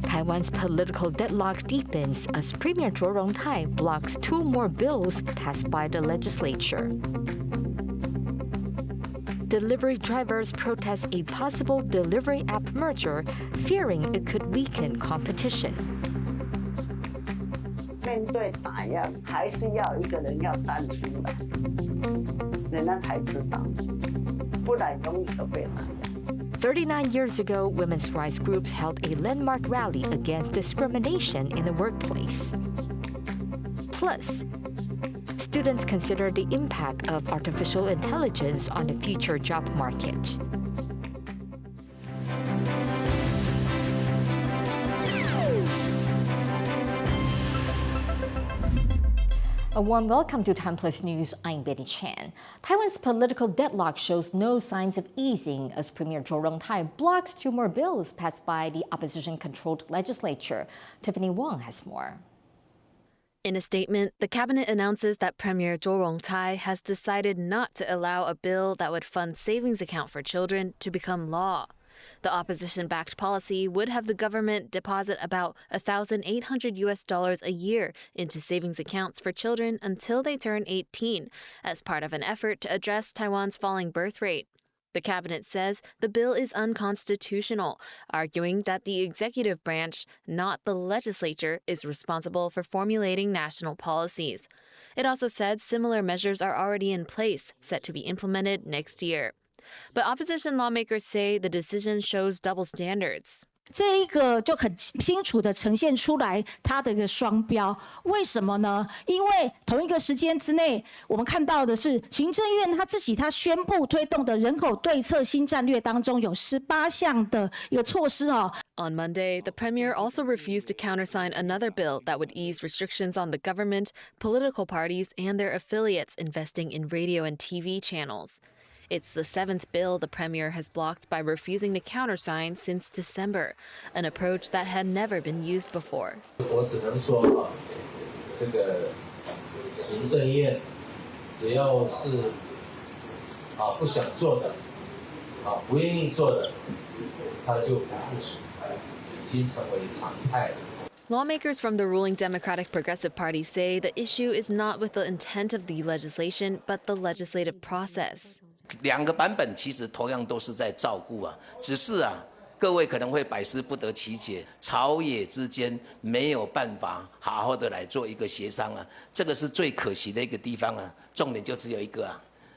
Taiwan's political deadlock deepens as Premier Cho Jung-tai blocks 2 more bills passed by the legislature. Delivery drivers protest a possible delivery app merger, fearing it could weaken competition. 面对打压，还是要一个人要站出来，人家才知道，不然永远都被打压。 39 years ago, women's rights groups held a landmark rally against discrimination in the workplace. Plus, students consider the impact of artificial intelligence on the future job market. A warm welcome to TaiwanPlus News. I'm Betty Chan. Taiwan's political deadlock shows no signs of easing as Premier Cho Jung-tai blocks 2 more bills passed by the opposition-controlled legislature. Tiffany Wong has more. In a statement, the cabinet announces that Premier Cho Jung-tai has decided not to allow a bill that would fund savings account for children to become law. The opposition-backed policy would have the government deposit about $1,800 a year into savings accounts for children until they turn 18, as part of an effort to address Taiwan's falling birth rate. The cabinet says the bill is unconstitutional, arguing that the executive branch, not the legislature, is responsible for formulating national policies. It also said similar measures are already in place, set to be implemented next year. But opposition lawmakers say the decision shows double standards. 这一个就很清楚的呈现出来它的一个双标，为什么呢？因为同一个时间之内，我们看到的是行政院他宣布推动的人口对策新战略当中有18项的一个措施哦。On Monday, the premier also refused to countersign another bill that would ease restrictions on the government, political parties, and their affiliates investing in radio and TV channels. It's the 7th bill the premier has blocked by refusing to countersign since December, an approach that had never been used before. 我只能说这个行政院只要是不想做的不愿意做的，他就不部署，已经成为常态了。 Lawmakers from the ruling Democratic Progressive Party say the issue is not with the intent of the legislation, but the legislative process. 2个版本其实同样都是在照顾只是各位可能会百思不得其解，朝野之间没有办法好好的来做一个协商这个是最可惜的一个地方重点就只有一个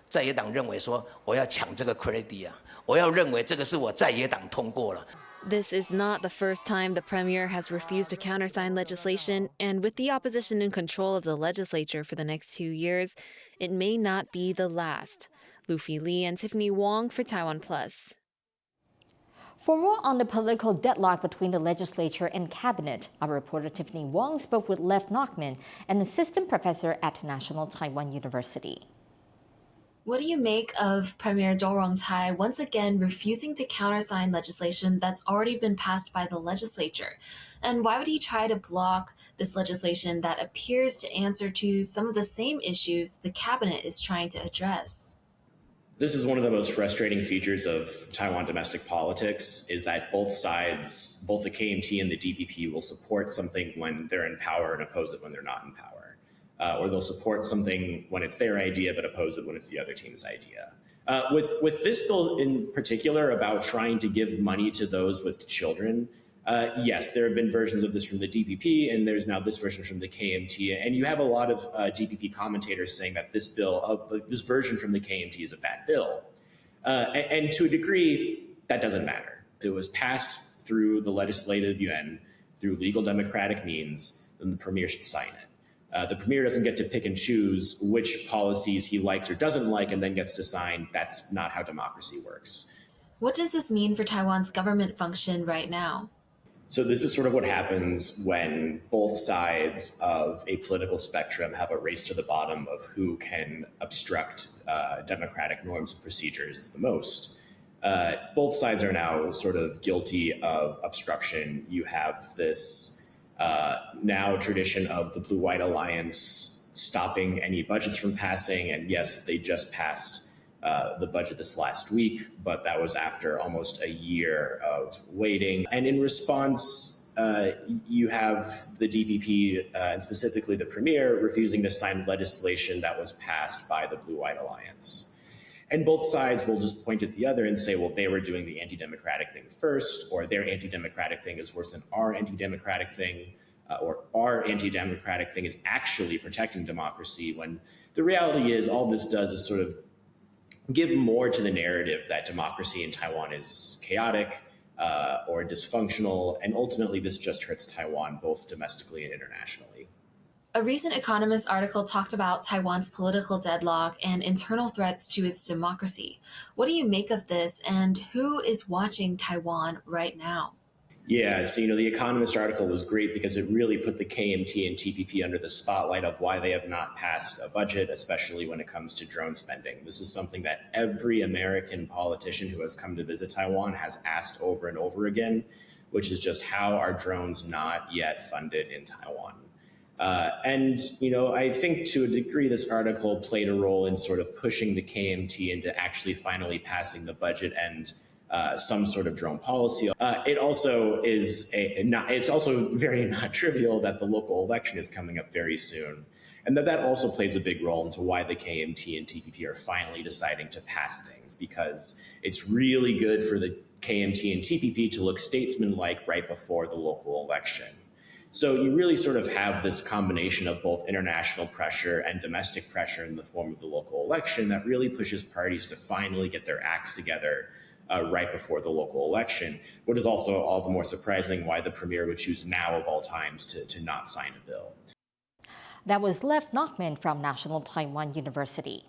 在野党认为说我要抢这个 credit 我要认为这个是我在野党通过了。 This is not the first time the premier has refused to countersign legislation, and with the opposition in control of the legislature for the next 2 years, it may not be the last. Luffy Lee and Tiffany Wong for TaiwanPlus. For more on the political deadlock between the legislature and cabinet, our reporter Tiffany Wong spoke with Lev Nachman, an assistant professor at National Taiwan University. What do you make of Premier Cho Jung-tai once again refusing to countersign legislation that's already been passed by the legislature? And why would he try to block this legislation that appears to answer to some of the same issues the cabinet is trying to address? This is one of the most frustrating features of Taiwan domestic politics, is that both sides, both the KMT and the DPP, will support something when they're in power and oppose it when they're not in power. Or they'll support something when it's their idea but oppose it when it's the other team's idea. With this bill in particular about trying to give money to those with children, yes, there have been versions of this from the DPP, and there's now this version from the KMT, and you have a lot of DPP commentators saying that this version from the KMT is a bad bill. And to a degree, that doesn't matter. If it was passed through the legislative yuan, through legal democratic means, then the premier should sign it. The premier doesn't get to pick and choose which policies he likes or doesn't like and then gets to sign. That's not how democracy works. What does this mean for Taiwan's government function right now? So this is sort of what happens when both sides of a political spectrum have a race to the bottom of who can obstruct democratic norms and procedures the most. Both sides are now sort of guilty of obstruction. You have this now tradition of the Blue-White Alliance stopping any budgets from passing. And yes, they just passed the budget this last week, but that was after almost a year of waiting. And in response, you have the DPP, and specifically the Premier, refusing to sign legislation that was passed by the Blue-White Alliance. And both sides will just point at the other and say, well, they were doing the anti-democratic thing first, or their anti-democratic thing is worse than our anti-democratic thing, or our anti-democratic thing is actually protecting democracy, when the reality is all this does is sort of give more to the narrative that democracy in Taiwan is chaotic or dysfunctional, and ultimately this just hurts Taiwan both domestically and internationally. A recent Economist article talked about Taiwan's political deadlock and internal threats to its democracy. What do you make of this, and who is watching Taiwan right now? Yeah, so the Economist article was great because it really put the KMT and TPP under the spotlight of why they have not passed a budget, especially when it comes to drone spending. This is something that every American politician who has come to visit Taiwan has asked over and over again, which is just how are drones not yet funded in Taiwan? I think to a degree this article played a role in sort of pushing the KMT into actually finally passing the budget and some sort of drone policy. It also is it's also very not trivial that the local election is coming up very soon, and that also plays a big role into why the KMT and TPP are finally deciding to pass things, because it's really good for the KMT and TPP to look statesman-like right before the local election. So you really sort of have this combination of both international pressure and domestic pressure in the form of the local election that really pushes parties to finally get their acts together right before the local election, which is also all the more surprising why the Premier would choose now of all times to not sign a bill. That was Lev Nachman from National Taiwan University.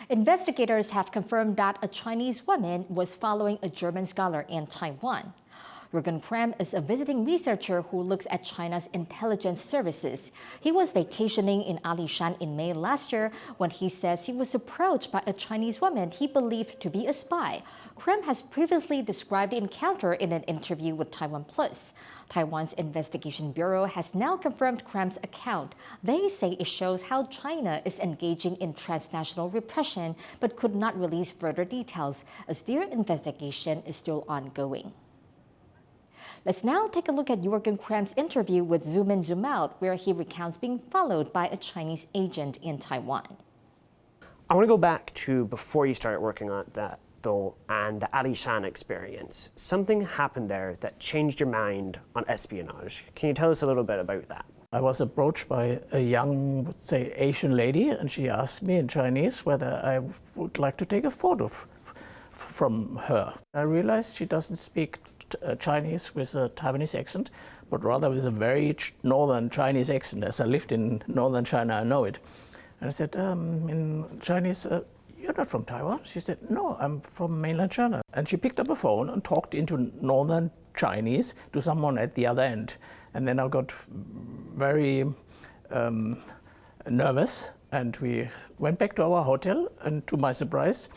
Investigators have confirmed that a Chinese woman was following a German scholar in Taiwan. Jürgen Krem is a visiting researcher who looks at China's intelligence services. He was vacationing in Alishan in May last year when he says he was approached by a Chinese woman he believed to be a spy. Krem has previously described the encounter in an interview with TaiwanPlus. Taiwan's Investigation Bureau has now confirmed Krem's account. They say it shows how China is engaging in transnational repression, but could not release further details as their investigation is still ongoing. Let's now take a look at Jürgen Krem's interview with Zoom In, Zoom Out, where he recounts being followed by a Chinese agent in Taiwan. I want to go back to before you started working on that, though, and the Alishan experience. Something happened there that changed your mind on espionage. Can you tell us a little bit about that? I was approached by a young, let's say, Asian lady, and she asked me in Chinese whether I would like to take a photo from her. I realized she doesn't speak Chinese with a Taiwanese accent, but rather with a very northern Chinese accent. As I lived in northern China, I know it. And I said, in Chinese, you're not from Taiwan? She said, no, I'm from mainland China. And she picked up a phone and talked into northern Chinese to someone at the other end. And then I got very nervous, and we went back to our hotel, and to my surprise,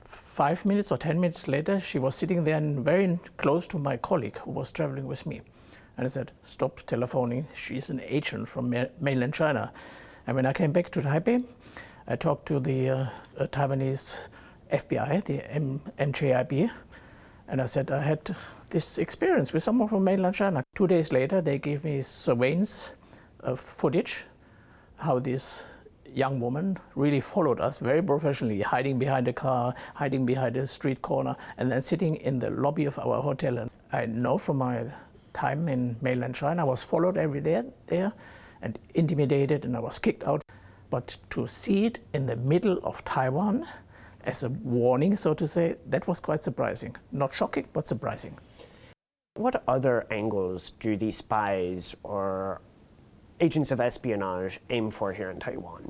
5 minutes or 10 minutes later, she was sitting there and very close to my colleague who was traveling with me. And I said, stop telephoning. She's an agent from mainland China. And when I came back to Taipei, I talked to the Taiwanese FBI, the MJIB, and I said I had this experience with someone from mainland China. 2 days later, they gave me surveillance footage, how this young woman really followed us very professionally, hiding behind a car, hiding behind a street corner, and then sitting in the lobby of our hotel. And I know from my time in mainland China, I was followed every day there and intimidated, and I was kicked out. But to see it in the middle of Taiwan as a warning, so to say, that was quite surprising. Not shocking, but surprising. What other angles do these spies or agents of espionage aim for here in Taiwan?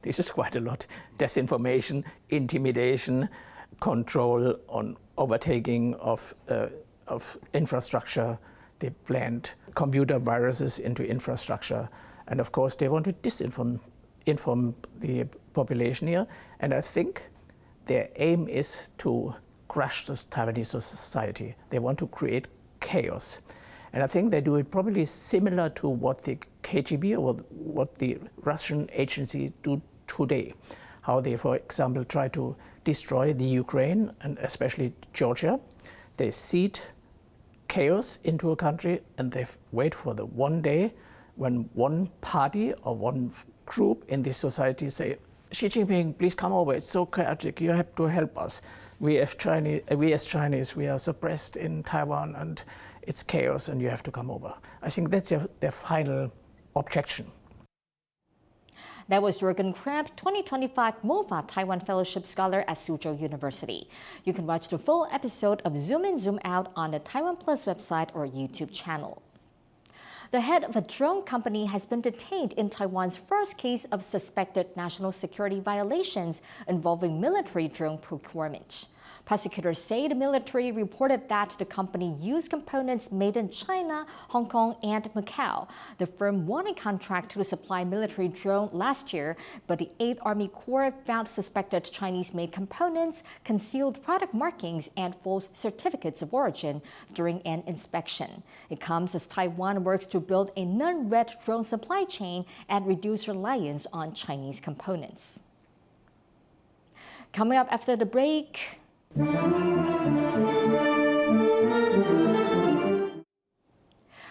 This is quite a lot. Disinformation, intimidation, control on overtaking of infrastructure. They plant computer viruses into infrastructure. And of course, they want to inform the population here. And I think their aim is to crush this Taiwanese society. They want to create chaos. And I think they do it probably similar to what the KGB or what the Russian agencies do today. how they, for example, try to destroy the Ukraine and especially Georgia. They seed chaos into a country and they wait for the one day when one party or one group in this society say, Xi Jinping, please come over, it's so chaotic, you have to help us. We as Chinese, we are suppressed in Taiwan and it's chaos and you have to come over. I think that's their final objection. That was Jürgen Kramp, 2025 MOFA Taiwan Fellowship Scholar at Suzhou University. You can watch the full episode of Zoom In, Zoom Out on the TaiwanPlus website or YouTube channel. The head of a drone company has been detained in Taiwan's first case of suspected national security violations involving military drone procurement. Prosecutors say the military reported that the company used components made in China, Hong Kong, and Macau. The firm won a contract to supply military drone last year, but the 8th Army Corps found suspected Chinese-made components, concealed product markings, and false certificates of origin during an inspection. It comes as Taiwan works to build a non-red drone supply chain and reduce reliance on Chinese components. Coming up after the break,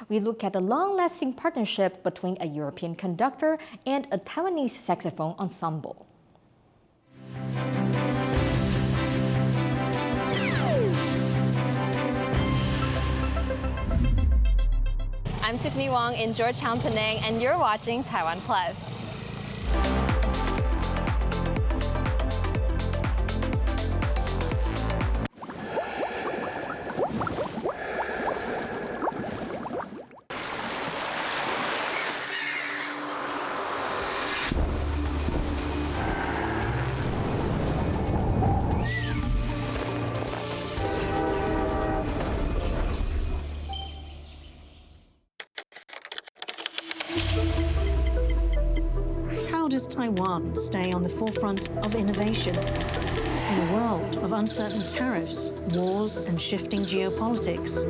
we look at a long-lasting partnership between a European conductor and a Taiwanese saxophone ensemble. I'm Tiffany Wong in Georgetown, Penang, and you're watching TaiwanPlus. How does Taiwan stay on the forefront of innovation in a world of uncertain tariffs, wars, and shifting geopolitics?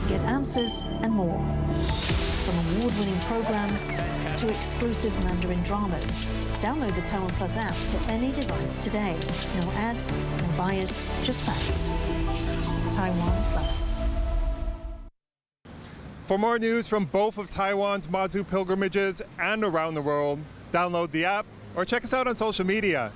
Get answers and more. From award-winning programs to exclusive Mandarin dramas. Download the TaiwanPlus app to any device today. No ads, no bias, just facts. TaiwanPlus. For more news from both of Taiwan's Mazu pilgrimages and around the world, download the app or check us out on social media.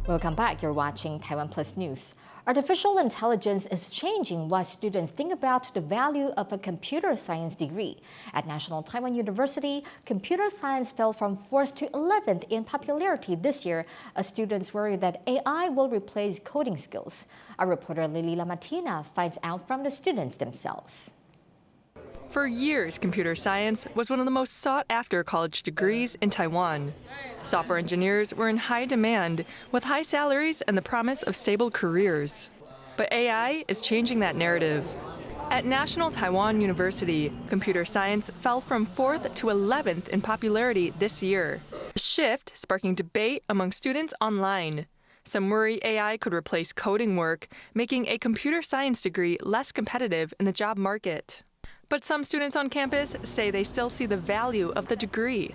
Welcome back. You're watching TaiwanPlus News. Artificial intelligence is changing what students think about the value of a computer science degree. At National Taiwan University, computer science fell from 4th to 11th in popularity this year as students worry that AI will replace coding skills. Our reporter Lily Lamatina finds out from the students themselves. For years, computer science was one of the most sought-after college degrees in Taiwan. Software engineers were in high demand, with high salaries and the promise of stable careers. But AI is changing that narrative. At National Taiwan University, computer science fell from 4th to 11th in popularity this year. A shift sparking debate among students online. Some worry AI could replace coding work, making a computer science degree less competitive in the job market. But some students on campus say they still see the value of the degree.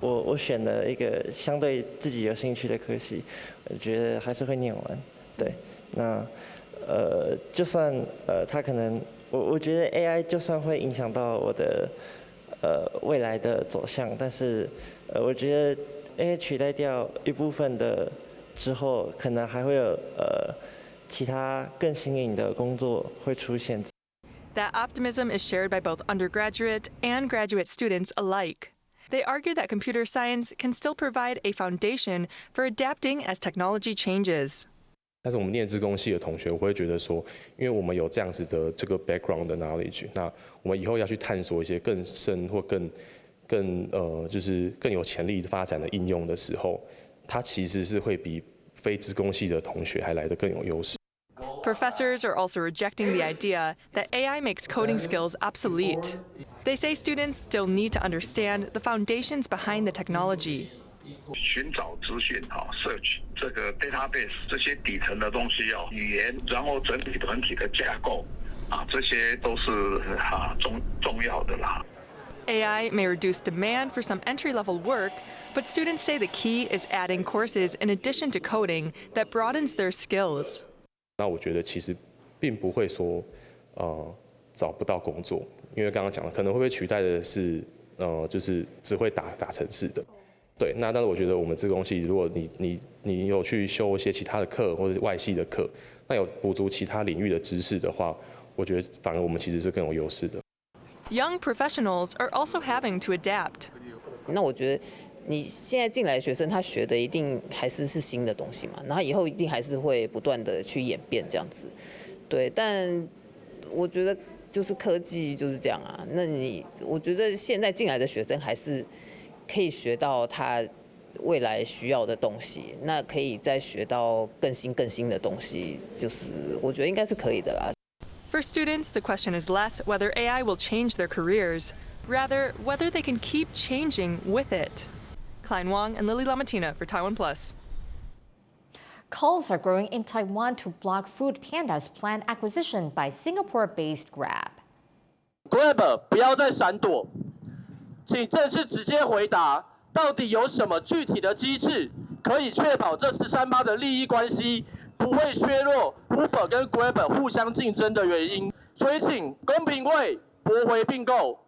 我选了一个相对自己有兴趣的科系，我觉得还是会念完。对，那就算它可能我觉得 AI 就算会影响到我的未来的走向，但是我觉得 AI 取代掉一部分的之后，可能还会有其他更新颖的工作会出现。 That optimism is shared by both undergraduate and graduate students alike. They argue that computer science can still provide a foundation for adapting as technology changes. 但是我们念资工系的同学，我会觉得说，因为我们有这样子的这个 background 的 knowledge， 那我们以后要去探索一些更深或就是更有潜力发展的应用的时候，它其实是会比非资工系的同学还来得更有优势。Professors are also rejecting the idea that AI makes coding skills obsolete. They say students still need to understand the foundations behind the technology. 寻找资讯search 这个 database 这些底层的东西语言，然后整体团体的架构这些都是重要的啦。AI may reduce demand for some entry-level work, but students say the key is adding courses in addition to coding that broadens their skills. 那我觉得其实并不会说找不到工作，因为刚刚讲了，可能会被取代的是就是只会打程式的。对，那但是我觉得我们资工系，如果你有去修一些其他的课或者外系的课，那有补足其他领域的知识的话，我觉得反而我们其实是更有优势的。Young professionals are also having to adapt. 那我觉得你现在进来的学生，他学的一定还是新的东西嘛，然后以后一定还是会不断的去演变这样子。对，但我觉得就是科技就是这样啊。那我觉得现在进来的学生还是可以学到他未来需要的东西，那可以再学到更新的东西，就是我觉得应该是可以的啦。For students, the question is less whether AI will change their careers, rather whether they can keep changing with it. Klein Wang and Lily Lamattina for TaiwanPlus. Calls are growing in Taiwan to block Foodpanda's planned acquisition by Singapore-based Grab. Grab 不要再闪躲，请正式直接回答，到底有什么具体的机制可以确保这13%的利益关系不会削弱 Uber 跟 Grab 互相竞争的原因？所以请公平会驳回并购，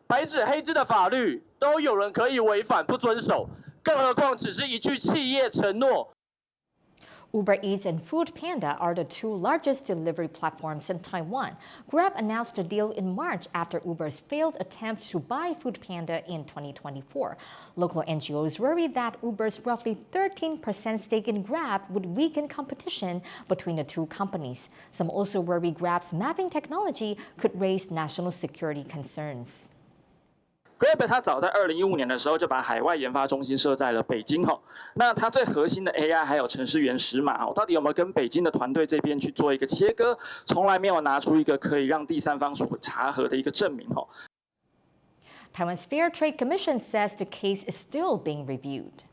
白纸黑字的法律都有人可以违反不遵守，更何况只是一句企业承诺。Uber Eats and Foodpanda are the two largest delivery platforms in Taiwan. Grab announced a deal in March after Uber's failed attempt to buy Foodpanda in 2024. Local NGOs worry that Uber's roughly 13% stake in Grab would weaken competition between the two companies. Some also worry Grab's mapping technology could raise national security concerns. Grab 它早在2015年的时候就把海外研发中心设在了北京那它最核心的 AI 还有程式员识码到底有没有跟北京的团队这边去做一个切割？从来没有拿出一个可以让第三方所查核的一个证明Taiwan's Fair Trade Commission says the case is still being reviewed.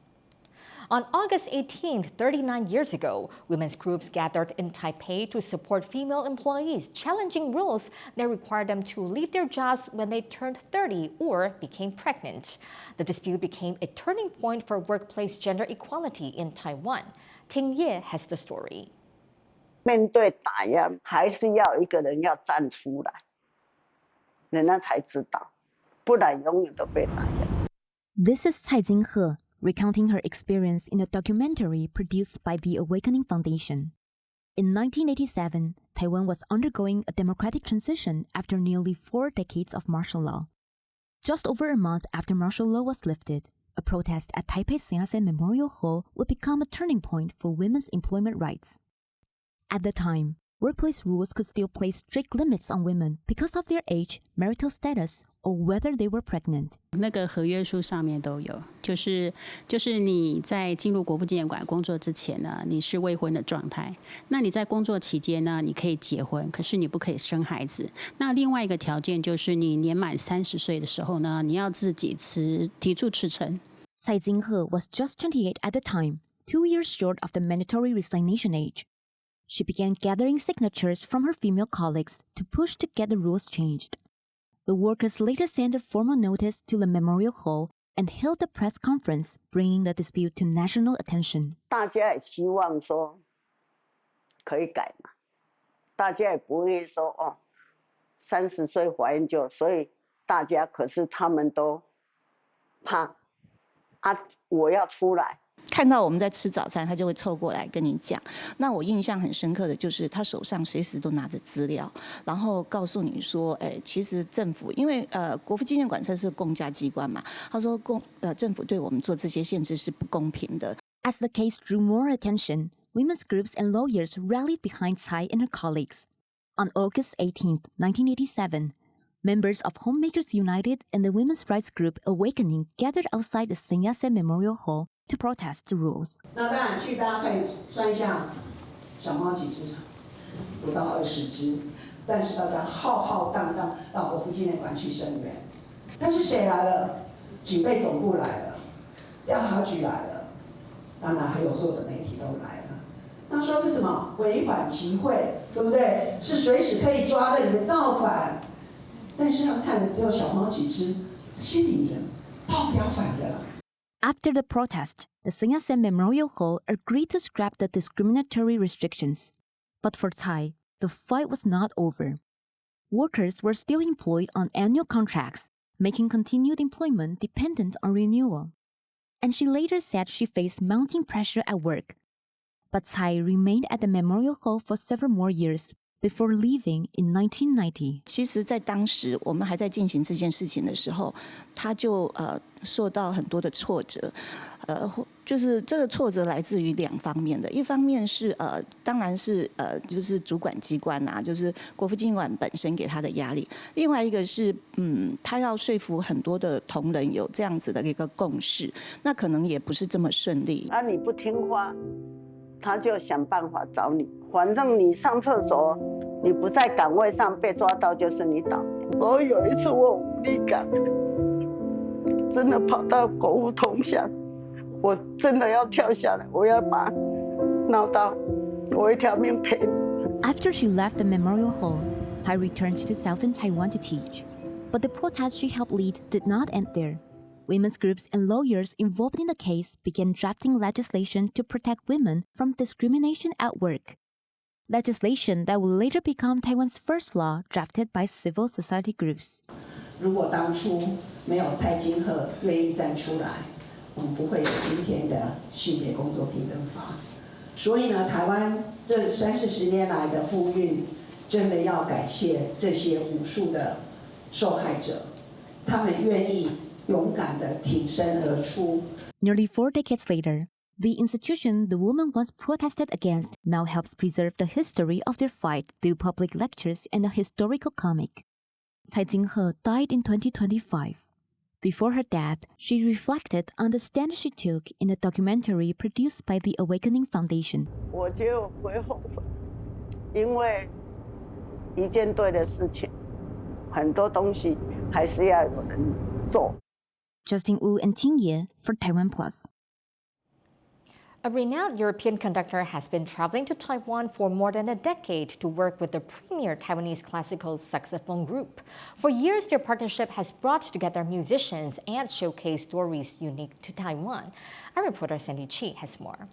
On August 18th, 39 years ago, women's groups gathered in Taipei to support female employees, challenging rules that required them to leave their jobs when they turned 30 or became pregnant. The dispute became a turning point for workplace gender equality in Taiwan. Ting Ye has the story. 面对打压，还是要一个人要站出来，人家才知道，不然永远都被打压。This is Cai Jinghe, recounting her experience in a documentary produced by the Awakening Foundation. In 1987, Taiwan was undergoing a democratic transition after nearly 4 decades of martial law. Just over a month after martial law was lifted, a protest at Taipei's Yangtze Memorial Hall would become a turning point for women's employment rights. At the time, workplace rules could still place strict limits on women because of their age, marital status, or whether they were pregnant. 那个合约书上面都有，就是你在进入国父纪念馆工作之前呢，你是未婚的状态。那你在工作期间呢，你可以结婚，可是你不可以生孩子。那另外一个条件就是你年满30岁的时候呢，你要自己提出辞呈。Cai Jinghe was just 28 at the time, 2 years short of the mandatory resignation age. She began gathering signatures from her female colleagues to push to get the rules changed. The workers later sent a formal notice to the Memorial Hall and held a press conference, bringing the dispute to national attention. 大家也希望说可以改嘛，大家也不会说30岁怀孕就，所以大家可是他们都怕我要出来。看到我们在吃早餐，他就会凑过来跟你讲。那我印象很深刻的就是他手上随时都拿着资料，然后告诉你说，其实政府因为国父纪念馆算是公家机关嘛，他说政府对我们做这些限制是不公平的。As the case drew more attention, women's groups and lawyers rallied behind Tsai and her colleagues. On August 18, 1987, members of Homemakers United and the women's rights group Awakening gathered outside the Yangtze Memorial Hall to protest the rules. 那当然去大家可以算一下小猫几只，不到20只，但是大家浩浩荡荡到国父纪念馆去声援。但是谁来了？警备总部来了，调查局来了，当然还有所有的媒体都来了。那说是什么？违反集会，对不对？是随时可以抓的，你们造反。但是他们看的只有小猫几只，这些女人造不了反的了。After the protest, the Sun Yat-sen Memorial Hall agreed to scrap the discriminatory restrictions. But for Tsai, the fight was not over. Workers were still employed on annual contracts, making continued employment dependent on renewal. And she later said she faced mounting pressure at work. But Tsai remained at the Memorial Hall for several more years before leaving in 1990. 其实，在当时我们还在进行这件事情的时候，他就受到很多的挫折，就是这个挫折来自于2方面的，一方面是当然是就是主管机关啊，就是国父纪念馆本身给他的压力，另外一个是他要说服很多的同仁有这样子的一个共识，那可能也不是这么顺利。啊，你不听话，他就想办法找你，反正你上厕所，你不在岗位上被抓到，就是你倒霉。所以有一次我无力感，真的跑到国父铜像，我真的要跳下来，我要把闹到我一条命赔你。After she left the Memorial Hall, Tsai returned to southern Taiwan to teach. But the protests she helped lead did not end there. Women's groups and lawyers involved in the case began drafting legislation to protect women from discrimination at work. Legislation that would later become Taiwan's first law drafted by civil society groups. 如果当初没有蔡金鹤愿意站出来，我们不会有今天的性别工作平等法。所以呢，台湾这30-40年来的妇运，真的要感谢这些无数的受害者，他们愿意勇敢地挺身而出。Nearly 4 decades later, the institution the woman once protested against now helps preserve the history of their fight through public lectures and a historical comic. Tsai Jing-he died in 2025. Before her death, she reflected on the stand she took in a documentary produced by the Awakening Foundation. 我就不会后悔，因为一件对的事情，很多东西还是要有人做。Justin Wu and Ting Ye for TaiwanPlus. A renowned European conductor has been traveling to Taiwan for more than a decade to work with the premier Taiwanese classical saxophone group. For years, their partnership has brought together musicians and showcased stories unique to Taiwan. Our reporter Sandy Chi has more.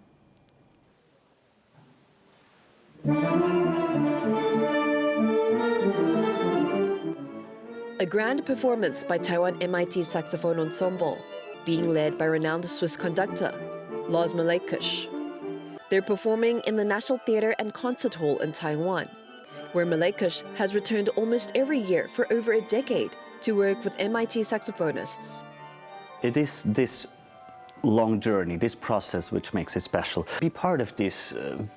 A grand performance by Taiwan MIT Saxophone Ensemble, being led by renowned Swiss conductor Lars Malekush. They're performing in the National Theatre and Concert Hall in Taiwan, where Malekush has returned almost every year for over a decade to work with MIT saxophonists. It is this long journey, this process, which makes it special. Be part of this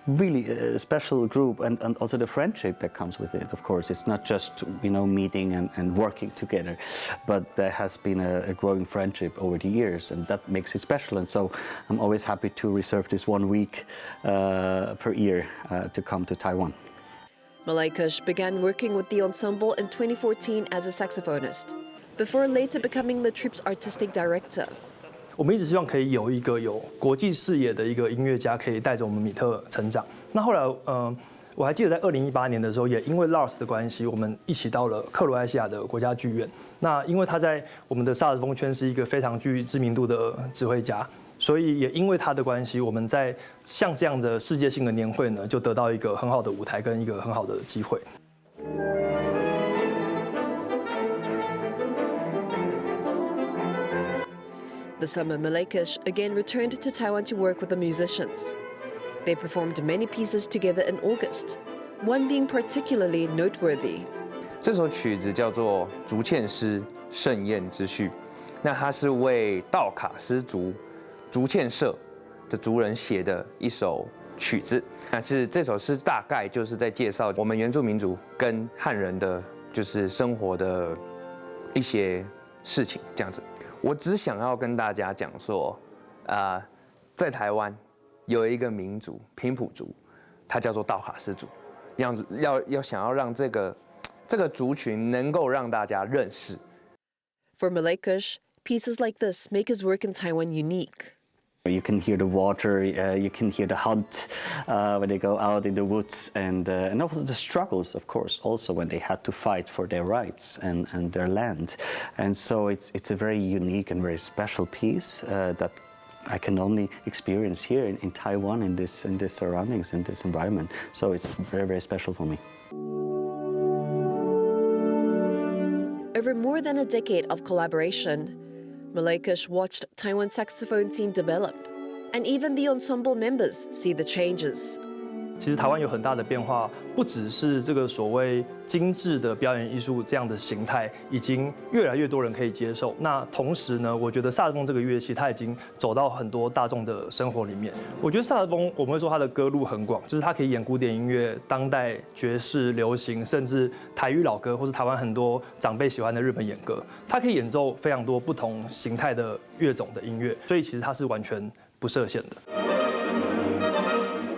really special group, and also the friendship that comes with it. Of course, it's not just meeting and working together, but there has been a growing friendship over the years, and that makes it special. And so I'm always happy to reserve this 1 week per year to come to Taiwan. Malekush began working with the ensemble in 2014 as a saxophonist, before later becoming the troupe's artistic director. 我们一直希望可以有一个有国际视野的一个音乐家，可以带着我们米特成长。那后来，我还记得在2018年的时候，也因为 Lars 的关系，我们一起到了克罗埃西亚的国家剧院。那因为他在我们的萨克斯风圈是一个非常具知名度的指挥家，所以也因为他的关系，我们在像这样的世界性的年会呢，就得到一个很好的舞台跟一个很好的机会。The summer, Malekush again returned to Taiwan to work with the musicians. They performed many pieces together in August, one being particularly noteworthy. 这首曲子叫做《竹堑诗盛宴之序》，那它是为道卡斯族竹堑社的族人写的一首曲子。但是这首诗大概就是在介绍我们原住民族跟汉人的就是生活的一些事情，这样子。我只想要跟大家讲说，在台湾有一个民族平埔族，它叫做道卡斯族。要想要让这个族群能够让大家认识。For Malekush, pieces like this make his work in Taiwan unique. You can hear the water, you can hear the hunt when they go out in the woods, and also the struggles, of course, also when they had to fight for their rights and their land. And so it's a very unique and very special piece that I can only experience here in Taiwan, in this surroundings, in this environment. So it's very, very special for me. Over more than a decade of collaboration, Malekush watched Taiwan's saxophone scene develop, and even the ensemble members see the changes. 其实台湾有很大的变化，不只是这个所谓精致的表演艺术这样的形态，已经越来越多人可以接受。那同时呢，我觉得萨克斯风这个乐器，它已经走到很多大众的生活里面。我觉得萨克斯风，我们会说它的歌路很广，就是它可以演古典音乐、当代爵士、流行，甚至台语老歌，或是台湾很多长辈喜欢的日本演歌。它可以演奏非常多不同形态的乐种的音乐，所以其实它是完全不设限的。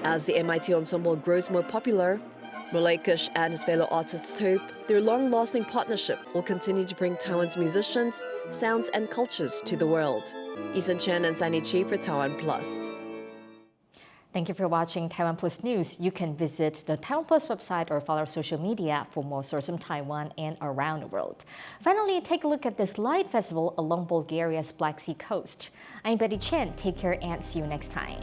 As the MIT ensemble grows more popular, Malekush and his fellow artists hope their long-lasting partnership will continue to bring Taiwan's musicians, sounds, and cultures to the world. Eason Chen and Sunny Chi for TaiwanPlus. Thank you for watching TaiwanPlus News. You can visit the TaiwanPlus website or follow our social media for more stories from Taiwan and around the world. Finally, take a look at this light festival along Bulgaria's Black Sea coast. I'm Betty Chen. Take care and see you next time.